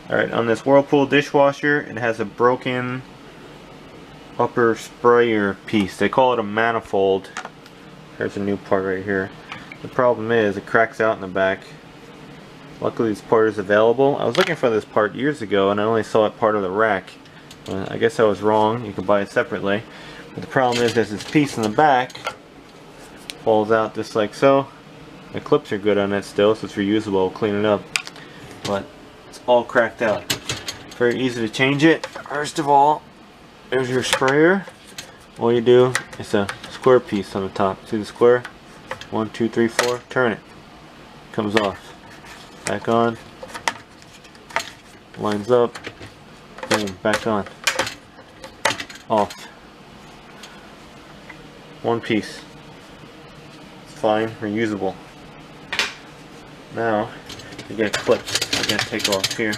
Alright, on this Whirlpool dishwasher, it has a broken upper sprayer piece. They call it a manifold. There's a new part right here. The problem is it cracks out in the back. Luckily this part is available. I was looking for this part years ago and I only saw it part of the rack. I guess I was wrong. You can buy it separately. But the problem is there's this piece in the back. Falls out just like so. The clips are good on it still, so it's reusable. We'll clean it up. But it's all cracked out. Very easy to change it. First of all, there's your sprayer. All you do is a square piece on the top. See the square? 1, 2, 3, 4. Turn it. Comes off. Back on. Lines up. Boom. Back on. Off. One piece. It's fine. Reusable. Now, you get clips. I gotta take off here.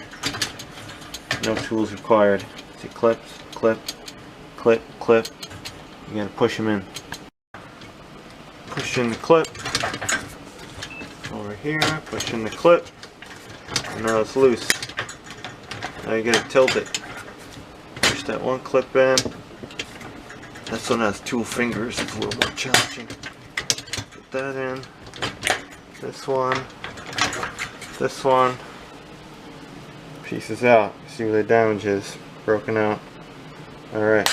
No tools required. See clips, clip, clip, clip. You gotta push them in. Push in the clip. Over here, push in the clip. And now it's loose. Now you gotta tilt it. Push that one clip in. This one has 2 fingers. It's a little more challenging. Put that in. This one. This one. Pieces out. See where the damage is. Broken out. Alright.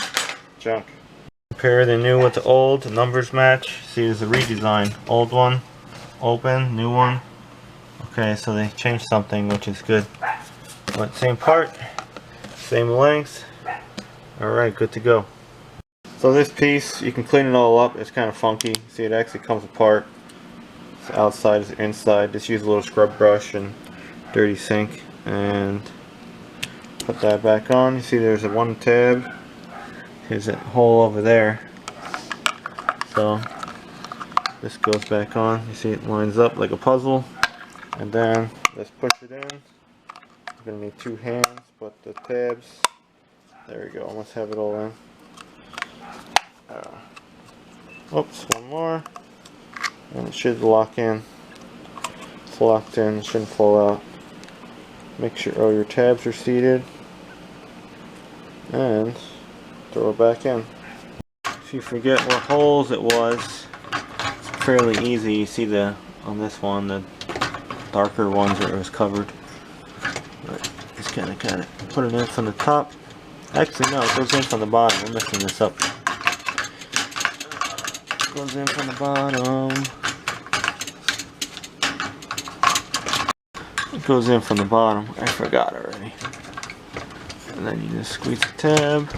Junk. Compare the new with the old. The numbers match. See, there's a redesign. Old one. Open. New one. Okay, so they changed something, which is good. But same part. Same length. Alright, good to go. So this piece, you can clean it all up. It's kind of funky. See, it actually comes apart. It's outside is inside. Just use a little scrub brush and dirty sink and put that back on. You see there's a 1 tab. There's a hole over there. So this goes back on. You see it lines up like a puzzle. And then let's push it in. You're gonna need 2 hands, but the tabs, there we go. Almost have it all in. Oops, one more. And it should lock in. It's locked in, it shouldn't fall out. Make sure all your tabs are seated. And throw it back in. If you forget what holes it was, it's fairly easy. You see on this one, the darker ones where it was covered. But just kind of put it in from the top. Actually no, it goes in from the bottom. I'm messing this up. Goes in from the bottom. It goes in from the bottom. I forgot already. And then you just squeeze the tab.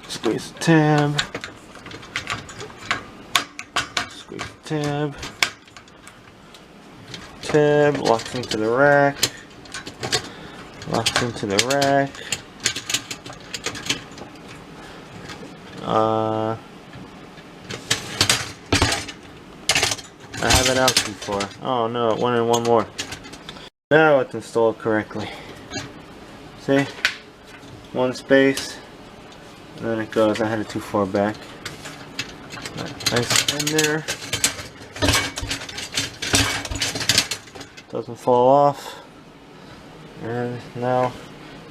Squeeze the tab. Squeeze the tab. Tab locks into the rack. Locks into the rack. I have it out before. Oh no, it went in one more. Now it's installed correctly. See? One space. And then it goes. I had it too far back. Nice in there. Doesn't fall off. And now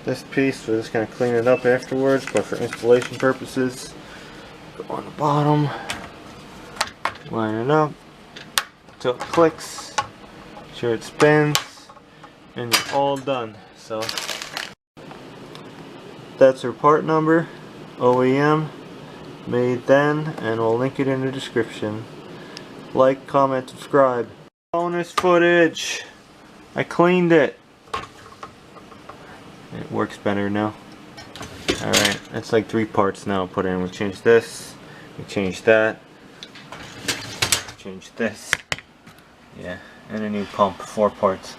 this piece, we're just going to clean it up afterwards, but for installation purposes, go on the bottom, line it up until it clicks, make sure it spins, and you're all done. So that's her part number, OEM, made then, and we'll link it in the description. Like, comment, subscribe. Bonus footage! I cleaned it. It works better now. Alright, that's like 3 parts now put in. We'll change this, we change that, change this. Yeah, and a new pump, 4 parts.